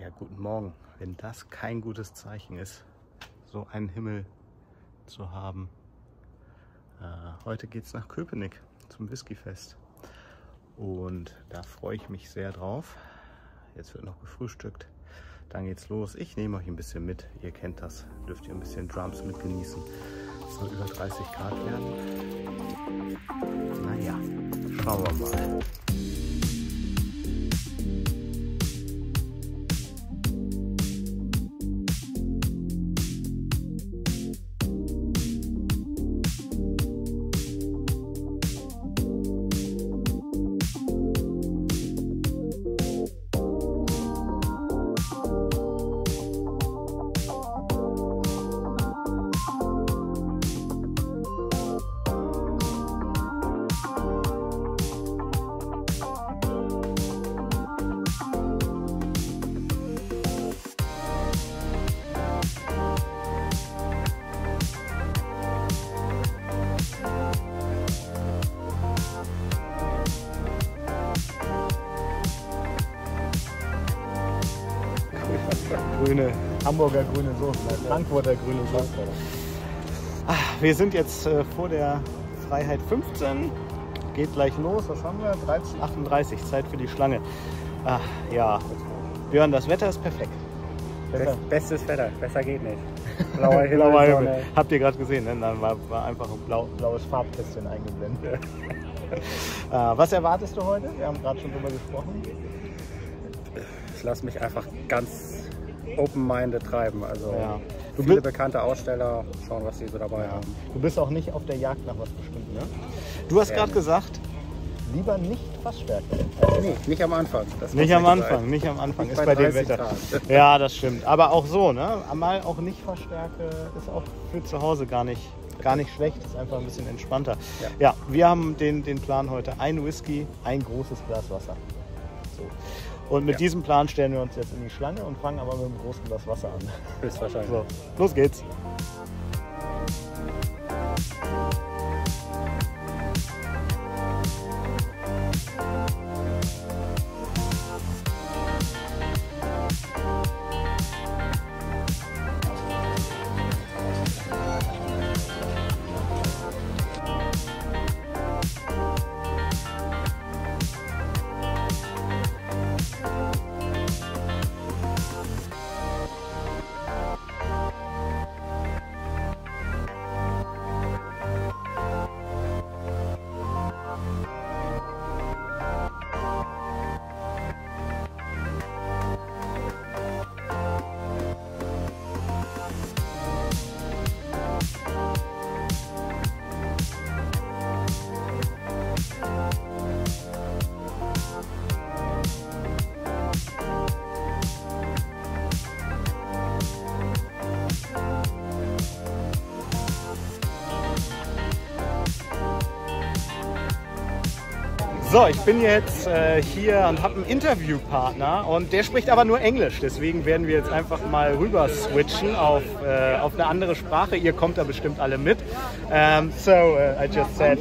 Ja, guten Morgen. Wenn das kein gutes Zeichen ist, so einen Himmel zu haben. Heute geht es nach Köpenick zum Whiskyfest. Und da freue ich mich sehr drauf. Jetzt wird noch gefrühstückt. Dann geht's los. Ich nehme euch ein bisschen mit. Ihr kennt das. Dürft ihr ein bisschen Drums mit genießen. Es soll über 30 Grad werden. Naja, schauen wir mal. Hamburger grüne Soße, Frankfurter grüne Soße. Wir sind jetzt vor der Freiheit 15, geht gleich los, was haben wir? 13:38, Zeit für die Schlange. Ja, Björn, das Wetter ist perfekt. Bestes Wetter, besser geht nicht. Blauer Himmel, Blauer Himmel. Habt ihr gerade gesehen, ne? Dann war einfach ein blaues Farbkästchen eingeblendet. Was erwartest du heute? Wir haben gerade schon drüber gesprochen. Ich lasse mich einfach ganz open-minded treiben. Also ja. Viele bekannte Aussteller, schauen, was sie so dabei haben. Du bist auch nicht auf der Jagd nach was bestimmt, ne? Du hast gerade gesagt, lieber nicht Fassstärke. Nee, nicht am Anfang. Nicht am Anfang, nicht am Anfang. Ist bei dem Wetter. Grad. Ja, das stimmt. Aber auch so, ne? Mal auch nicht Fassstärke ist auch für zu Hause gar nicht schlecht. Ist einfach ein bisschen entspannter. Ja, wir haben den Plan heute. Ein Whisky, ein großes Glas Wasser. So. Und mit diesem Plan stellen wir uns jetzt in die Schlange und fangen aber mit einem großen Glas Wasser an. Höchstwahrscheinlich. So, los geht's. So, ich bin jetzt hier und habe einen Interviewpartner und der spricht aber nur Englisch. Deswegen werden wir jetzt einfach mal rüber switchen auf eine andere Sprache. Ihr kommt da bestimmt alle mit. I just said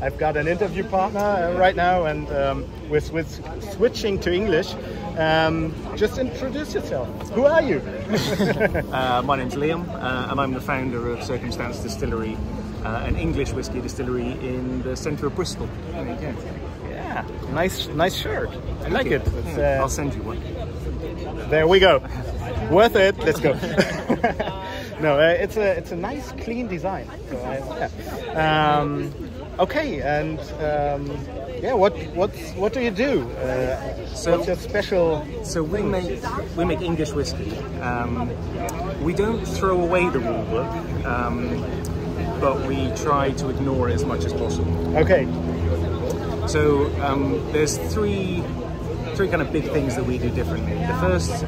I've got an interview partner right now and we're switching to English. Just introduce yourself. Who are you? My name's Liam and I'm the founder of Circumstance Distillery, an English whiskey distillery in the centre of Bristol. Yeah, nice shirt. I like it. I'll send you one. There we go. Worth it. Let's go. No, it's a nice, clean design. So okay, and yeah, what do you do? What's your special? So we make English whiskey. We don't throw away the rule book, but we try to ignore it as much as possible. Okay. So there's three kind of big things that we do differently. The first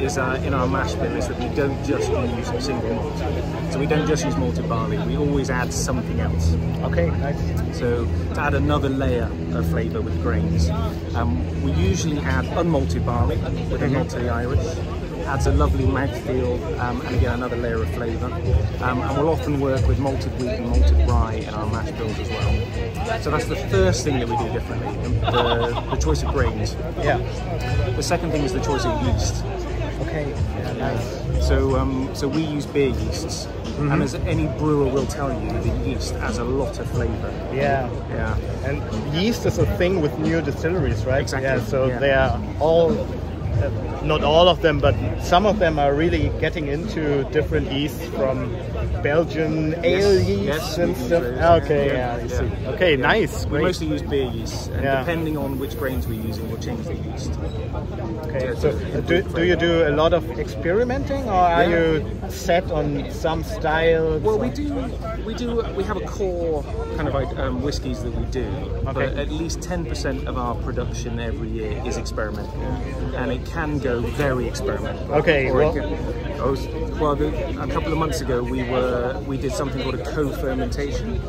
is in our mash bill is that we don't just use single malt. So we don't just use malted barley. We always add something else. Okay, nice. So to add another layer of flavour with grains, we usually add unmalted barley with a nod to the Irish. Adds a lovely mouthfeel and again another layer of flavour. And we'll often work with malted wheat and malted rye in our mash bills as well. So that's the first thing that we do differently, the choice of grains. Yeah. The second thing is the choice of yeast. Okay, yeah, nice. So we use beer yeasts, and as any brewer will tell you, the yeast adds a lot of flavour. Yeah. Yeah. And yeast is a thing with new distilleries, right? Exactly. Yeah, so they are all, not all of them, but some of them are really getting into different yeasts from Belgian ale yeast and stuff. Okay, yeah, I see. Okay, nice. We Great. mostly use beer yeast, and depending on which grains we're using, we'll change the yeast. Okay, so do you do a lot of experimenting, or are you set on some style? Well, we have a core kind of whiskies that we do, but at least 10% of our production every year is experimental, and it can go very experimental. Okay, a couple of months ago we did something called a co-fermentation.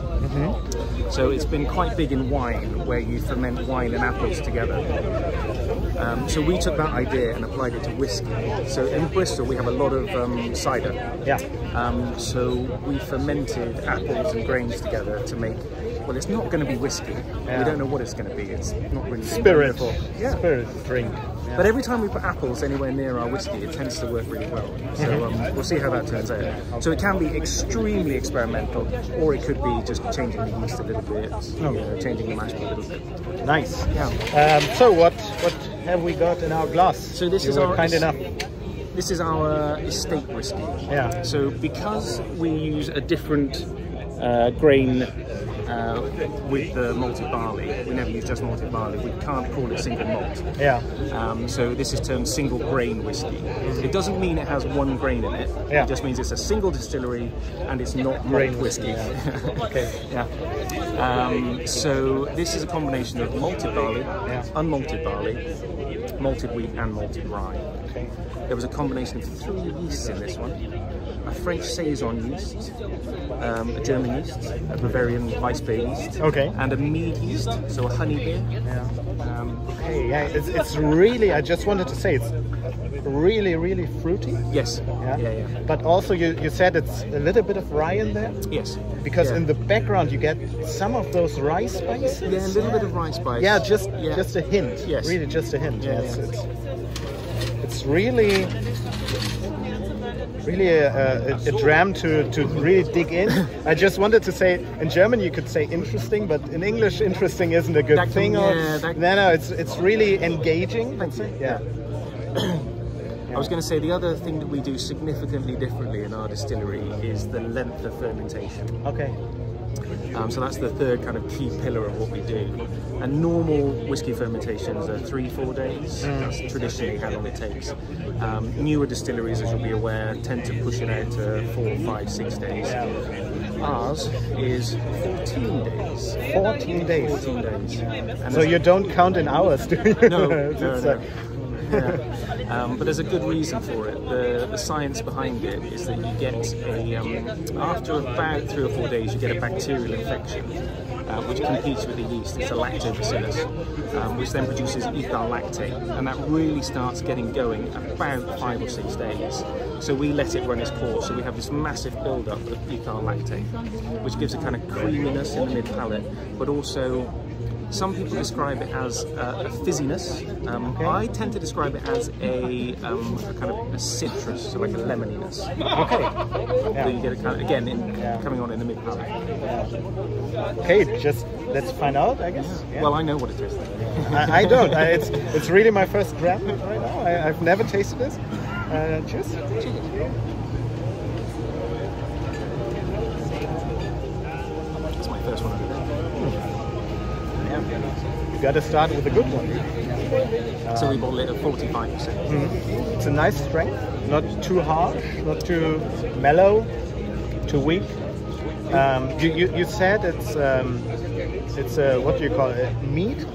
So it's been quite big in wine, where you ferment wine and apples together. So we took that idea and applied it to whiskey. So in Bristol we have a lot of cider. Yeah. So we fermented apples and grains together to make. Well, it's not going to be whiskey. We don't know what it's going to be. It's not really spirit. Spirit drink. But every time we put apples anywhere near our whiskey, it tends to work really well. So we'll see how that turns out. So it can be extremely experimental, or it could be just changing the yeast a little bit, changing the mash a little bit. Nice. Yeah. So what have we got in our glass? So this is our kind enough. This is our estate whiskey. Yeah. So because we use a different grain with the malted barley, we never use just malted barley. We can't call it single malt. Yeah. So this is termed single grain whiskey. It doesn't mean it has one grain in it. Yeah. It just means it's a single distillery and it's not malt whiskey. Okay. Yeah. So this is a combination of malted barley, unmalted barley, malted wheat, and malted rye. Okay. There was a combination of 3 yeasts in this one. A French Saison yeast, a German yeast, a Bavarian Weissbier yeast, and a mead yeast, so a honey beer. Yeah. It's really, I just wanted to say, it's really fruity. Yes. Yeah. But also you said it's a little bit of rye in there? Yes. Because in the background you get some of those rye spices? Yeah, a little bit of rye spice. Yeah, just a hint. Yes. Really just a hint. It's really a dram to really dig in. I just wanted to say, in German you could say interesting, but in English interesting isn't a good thing. No, it's really engaging. Yeah. I was going to say the other thing that we do significantly differently in our distillery is the length of fermentation. Okay. So that's the third kind of key pillar of what we do. And normal whiskey fermentations are 3-4 days. That's traditionally how long it takes. Newer distilleries, as you'll be aware, tend to push it out to 4, 5, 6 days. Ours is 14 days. 14 days? 14 days. And so you don't count in hours, do you? No. But there's a good reason for it. The science behind it is that you get after about 3 or 4 days, you get a bacterial infection, which competes with the yeast. It's a lactobacillus, which then produces ethyl lactate, and that really starts getting going about 5 or 6 days. So we let it run its course. So we have this massive build-up of ethyl lactate, which gives a kind of creaminess in the mid-palate, but also some people describe it as a fizziness. I tend to describe it as a kind of a citrus, so like a lemoniness. Okay. So you get a kind of, again, coming on in the mid palate. Okay, just let's find out, I guess. Yeah. Well, I know what it is. I don't. It's really my first dram right now. I've never tasted this. Cheers. It's my first one of the day. You got to start with a good one. So we bottle it at 45%. It's a nice strength, not too harsh, not too mellow, too weak. You said it's what do you call it? Mead.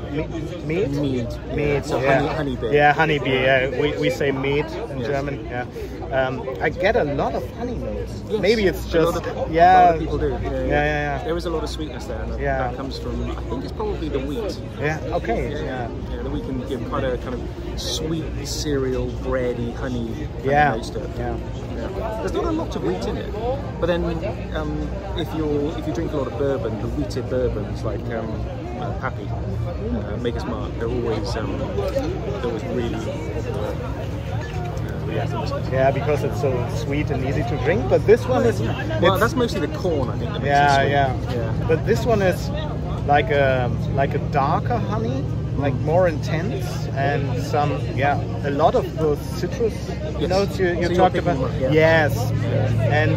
So honey beer. Yeah, honey beer. Yeah. We say mead in German. Yeah. I get a lot of honey notes. Yes. Maybe it's just a lot of people do. Yeah. There is a lot of sweetness there. And that comes from, I think it's probably the wheat. Yeah. Okay. Yeah. The wheat can give quite a kind of sweet cereal, bready, honey notes to it. Yeah. There's not a lot of wheat in it, but then if you drink a lot of bourbon, the wheated bourbons like Pappy, Maker's Mark, they're always really whiskies. Yeah, because it's so sweet and easy to drink. But this one is... Well, that's mostly the corn, I think, that makes Yeah, it sweet. yeah. But this one is like a darker honey, like more intense, and some, a lot of those citrus notes you So talked you're about. picking them up, Yes, and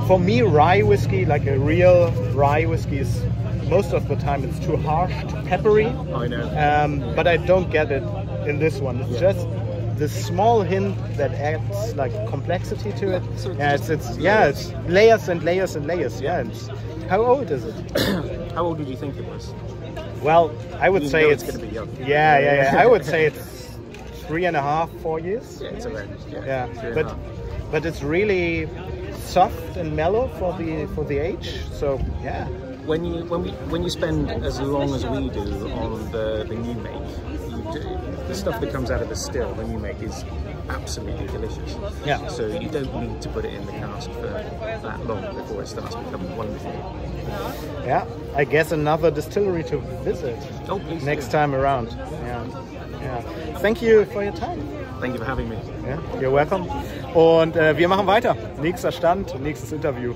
for me, rye whiskey, like a real rye whiskey, is most of the time it's too harsh, too peppery. I know. But I don't get it in this one. It's just the small hint that adds like complexity to it. So It's layers and layers and layers. Yeah. How old is it? How old did you think it was? Well, I would say it's going to be young. Yeah. I would say it's 3.5, 4 years. Yeah, it's around. Yeah, 3.5. but it's really soft and mellow for the age. So yeah. When you spend as long as we do on the new make, the stuff that comes out of the still, the new make, is absolutely delicious. Yeah. So you don't need to put it in the cask for that long before it starts becoming wonderful. Yeah, I guess another distillery to visit Oh, please. next time around. Yeah. Thank you for your time. Thank you for having me. Yeah, you're welcome. Und wir machen weiter. Nächster Stand, nächstes Interview.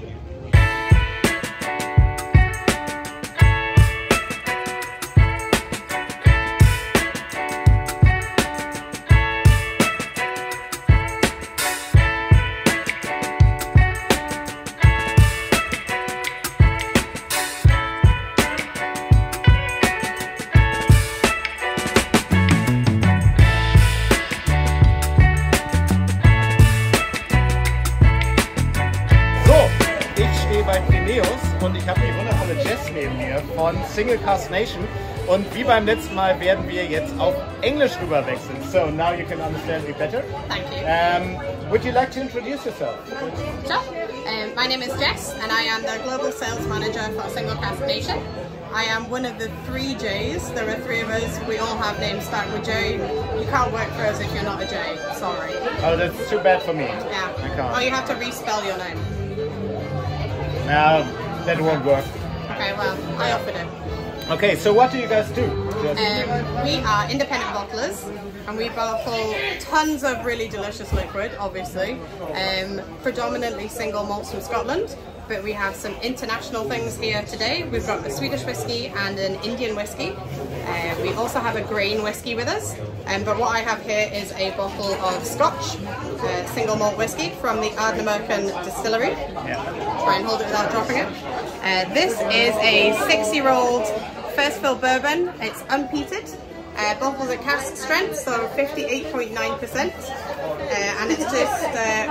Und ich habe die wundervolle Jess neben mir von Single Cask Nation. Und wie beim letzten Mal werden wir jetzt auf Englisch rüber wechseln. So now you can understand me better. Thank you. Would you like to introduce yourself? Sure. My name is Jess and I am the Global Sales Manager for Single Cask Nation. I am one of the 3 J's. There are 3 of us. We all have names starting with J. You can't work for us if you're not a J. Sorry. Oh, that's too bad for me. Yeah. I can't. Or you have to respell your name. No, that won't work. Okay, well, I offered it. Okay, so what do you guys do? We are independent bottlers and we bottle tons of really delicious liquid, obviously. Predominantly single malts from Scotland, but we have some international things here today. We've got a Swedish whiskey and an Indian whiskey. We also have a grain whiskey with us, but what I have here is a bottle of Scotch, single malt whiskey from the Köpenicker Distillery. Try and hold it without dropping it. This is a 6-year-old first fill bourbon. It's unpeated. Bottles at cask strength, so 58.9%. And it's just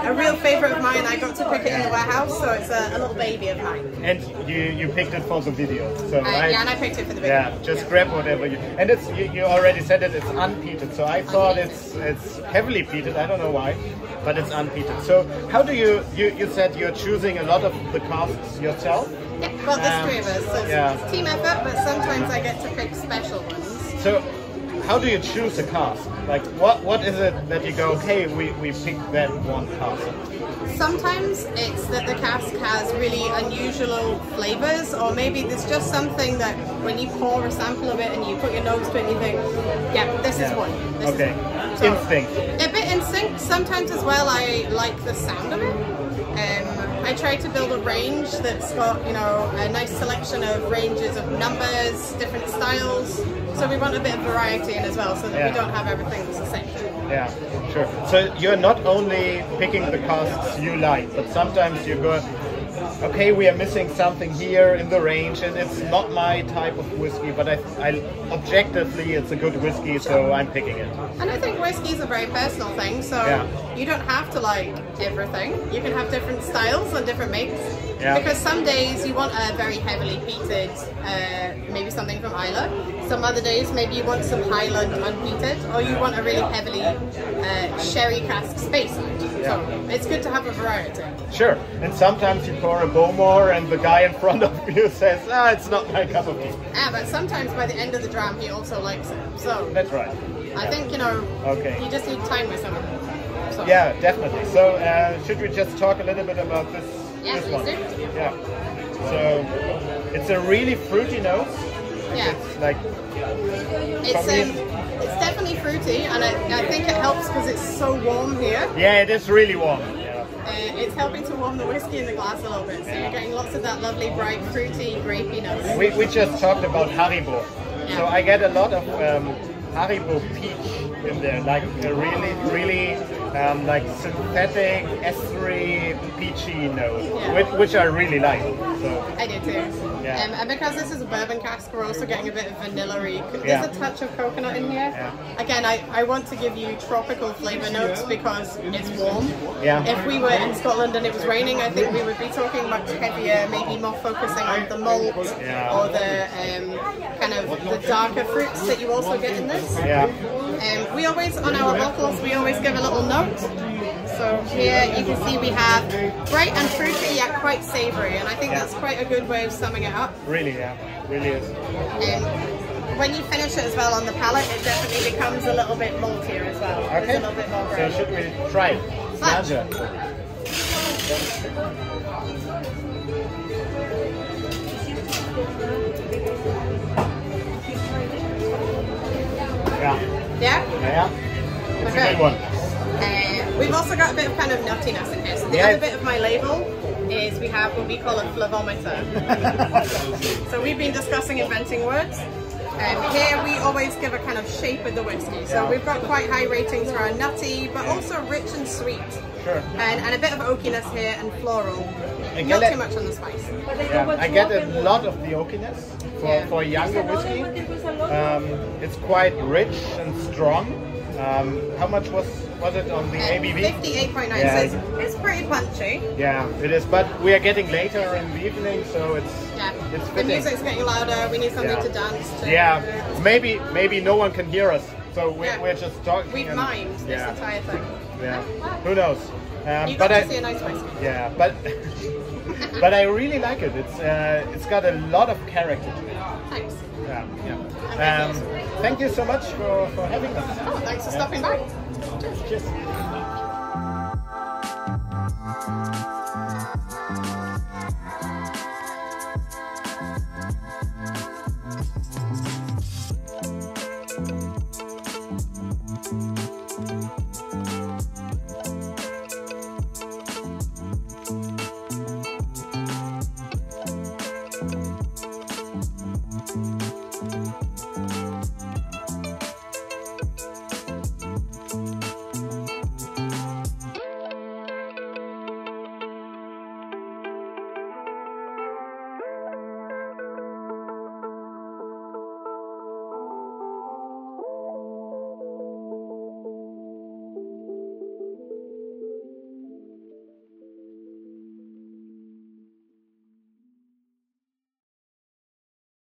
a real favourite of mine. I got to pick it in the warehouse, so it's a little baby of mine. And you picked it for the video, so right? Yeah, and I picked it for the video. Yeah, just grab whatever you. And it's you already said it. It's unpeated, so I thought it's heavily peated. I don't know why, but it's unpeated. So how do you said you're choosing a lot of the casks yourself? Yeah, well, there's 3 of us, so it's team effort, but sometimes I get to pick special ones. So how do you choose a cask? Like what is it that you go, okay, we pick that one cask? Sometimes it's that the cask has really unusual flavours, or maybe there's just something that when you pour a sample of it and you put your nose to it and you think, yeah, this is one. This okay. Is one. So, instinct. A bit instinct. Sometimes as well I like the sound of it. I try to build a range that's got, you know, a nice selection of ranges of numbers, different styles. So we want a bit of variety in as well, so that we don't have everything that's the same. Yeah, sure. So you're not only picking the casks you like, but sometimes you go, okay, we are missing something here in the range, and it's not my type of whiskey, but I objectively it's a good whiskey, so I'm picking it. And I think whiskey is a very personal thing, so you don't have to like everything. You can have different styles and different makes. Yeah. Because some days you want a very heavily peated, maybe something from Islay. Some other days maybe you want some Highland unpeated, or you want a really heavily sherry cask space. So it's good to have a variety. Sure. And sometimes you pour a Bowmore and the guy in front of you says, it's not my cup of tea. Yeah, but sometimes by the end of the dram he also likes it. So that's right. I think, you know, you just need time with someone. So. Yeah, definitely. So should we just talk a little bit about this? Yeah, this one? Do. Yeah. So it's a really fruity nose. Yeah. It's like it's definitely fruity, and I think it helps because it's so warm here. Yeah, it is really warm. It's helping to warm the whiskey in the glass a little bit, so you're getting lots of that lovely bright fruity grapey notes. We just talked about Haribo, so I get a lot of Haribo peach in there, like a really like synthetic estery peachy note, which I really like. So I do too. Yeah. And because this is a bourbon cask, we're also getting a bit of vanilla-y. There's a touch of coconut in here. Yeah. Again, I want to give you tropical flavour notes because it's warm. Yeah. If we were in Scotland and it was raining, I think we would be talking much heavier, maybe more focusing on the malt or the kind of the darker fruits that you also get in this. Yeah. We always, on our bottles, we always give a little note. So here you can see we have bright and fruity yet quite savoury, and I think that's quite a good way of summing it up. Really, really is. When you finish it as well on the palate, it definitely becomes a little bit maltier as well. Okay. There's a little bit more grain. So should we try it? Sláinte. Yeah? It's a good one. We've also got a bit of kind of nuttiness in here. So the other bit of my label is we have what we call a flavometer. So we've been discussing inventing words. Here we always give a kind of shape of the whiskey. So we've got quite high ratings for our nutty, but also rich and sweet. Sure. And a bit of oakiness here and floral. Not too much on the spice. Yeah, I get a lot of the oakiness for younger whiskey. It's quite rich and strong. How much was it on the ABV? 58.9, so it's pretty punchy. Yeah, it is, but we are getting later in the evening, so it's the fitting. music's getting louder, we need something to dance to. Yeah, maybe no one can hear us, so we're just talking. We've mimed this entire thing. Yeah, who knows? You got to see a nice whiskey. Yeah, but but I really like it. It's got a lot of character to it. Thanks. Yeah. Thank you so much for having us. Oh, thanks for stopping by. Cheers. Cheers.